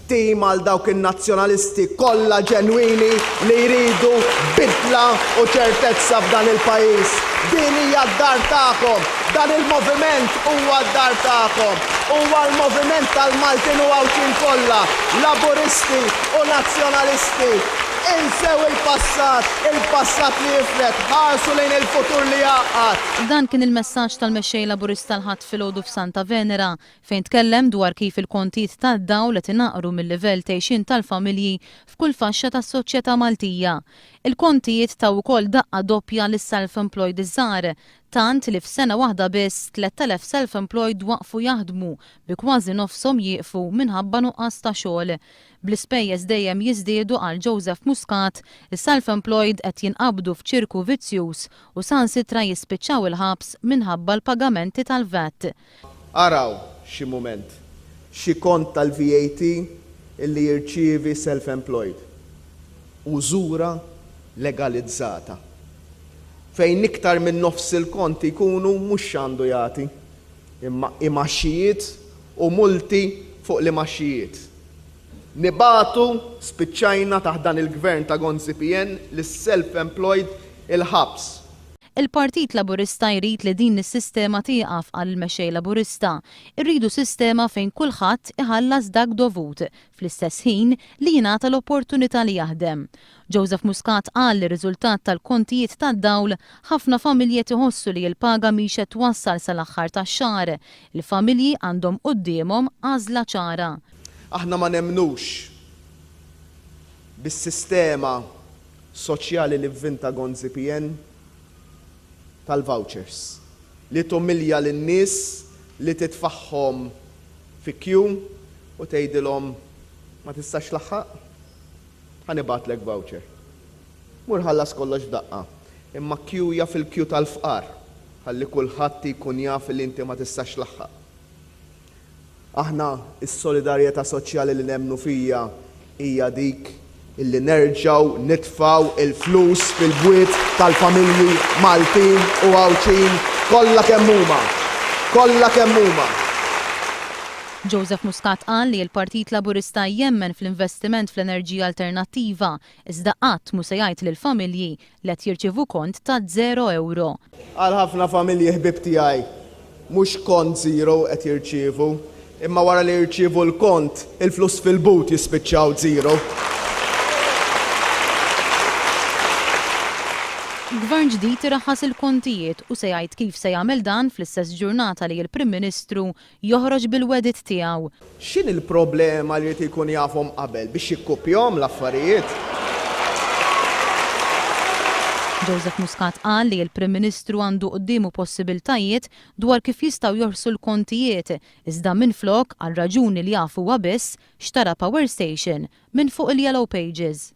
tim għal dawk in-nazzjonalisti kollha ġenwini li jridu bidla u ċertezza f'dan il-pajjiż. Din hija d-dar tagħkom, dan il-moviment huwa d-dar tagħkom, huwa l-moviment tal-Maltin u għawċin kollha, laburisti u nazzjonalisti. Insew il-passat li jiflet, ħarsu lejn il-futur li jaqgħad. Dan kien il-messaġġ tal-mexxej laburista l-ħadd filgħodu f'Santa Venera fejn tkellem dwar kif il-kontijiet tad-dawl qed inaqru mill-livell tgħixin tal-familji f'kull faxxa tas-soċjetà Maltija. Il-kontijiet taw ukoll daqqa doppja lis-self-employed iż-żgħar, tant li f'sena waħda biss 3000 self-employed waqfu jaħdmu bi kważi nofshom jieqfu minħabba nuqqas ta' xogħol. Bl-ispejjeż dejjem jiżdiedu għal Joseph Muscat, is-self-employed qed jinqabdu f'ċirku vizzjuż u sansitra jispiċċaw il-ħabs minħabba l-pagamenti tal-VAT. Araw xi mument, xi kont tal-VAT illi jirċievi self-employed. Użura legalizzata. Fejn iktar minn nofs il-konti jkunu mhux għandu jagħti, imma imaxxijiet u multi fuq l-imaxxijiet. Nibatu spiċċajna taħt dan il-gvern ta' Gonzipien lis-self-employed il-ħabs. Il-Partit Laburista jrid li din is-sistema tieqaf għal mexxej Laburista. Irridu sistema fejn kulħadd iħallas dak dovut, fl-istess ħin li jingħata l-opportunità li jaħdem. Joseph Muscat qal li riżultat tal-kontijiet tad-dawl ħafna familji iħossu li l-paga mhix qed twassal sal-aħħar tax-xahar. Il-familji għandhom qudiemhom għażla ċara. Aħna ma nemnux bis-sistema soċjali li vvinta Gonzipien tal-vouchers li tumilja lin-nies li titfaħħom fi queue u tgħidilhom ma tistax laħħaq ħanibatlek voucher. Mur ħallas kollox daqqa, imma queue fil-queue tal-fqar ħalli kulħadd jkun jaf li inti ma tistax laħħaq. Aħna is-solidarjetà soċjali li nemmnu fija hija dik illi nerġgħu nitfgħu il-flus fil-bwiet tal-familji Maltin u għawċin kollha kemm huma. Kollha kemm huma. Joseph Muscat qal li l-Partit Laburista jemmen fl-investiment fl-enerġija alternattiva, iżda qatt mhu se jgħid lill-familji li qed jirċievu kont ta' €0. Għal ħafna familji ħbib tiegħi mhux kont zero qed jirċievu, imma wara li jirċievu l-kont il-flus fil-but jispiċċaw zero. Gvern ġdid iraħħas il-kontijiet u se jgħid kif se jagħmel dan fl-istess ġurnata li l-Prim Ministru joħroġ bil-wedit tiegħu. X'in il-problema li jrid ikun jafhom qabel biex jikkupjahom l-affarijiet? Joseph Muscat qal li l-Prim Ministru għandu qudiemu possibiltajiet dwar kif jistgħu joħrsu l-kontijiet, iżda minflok għal raġuni li jafuha biss xtara power station minn fuq il-Yellow Pages.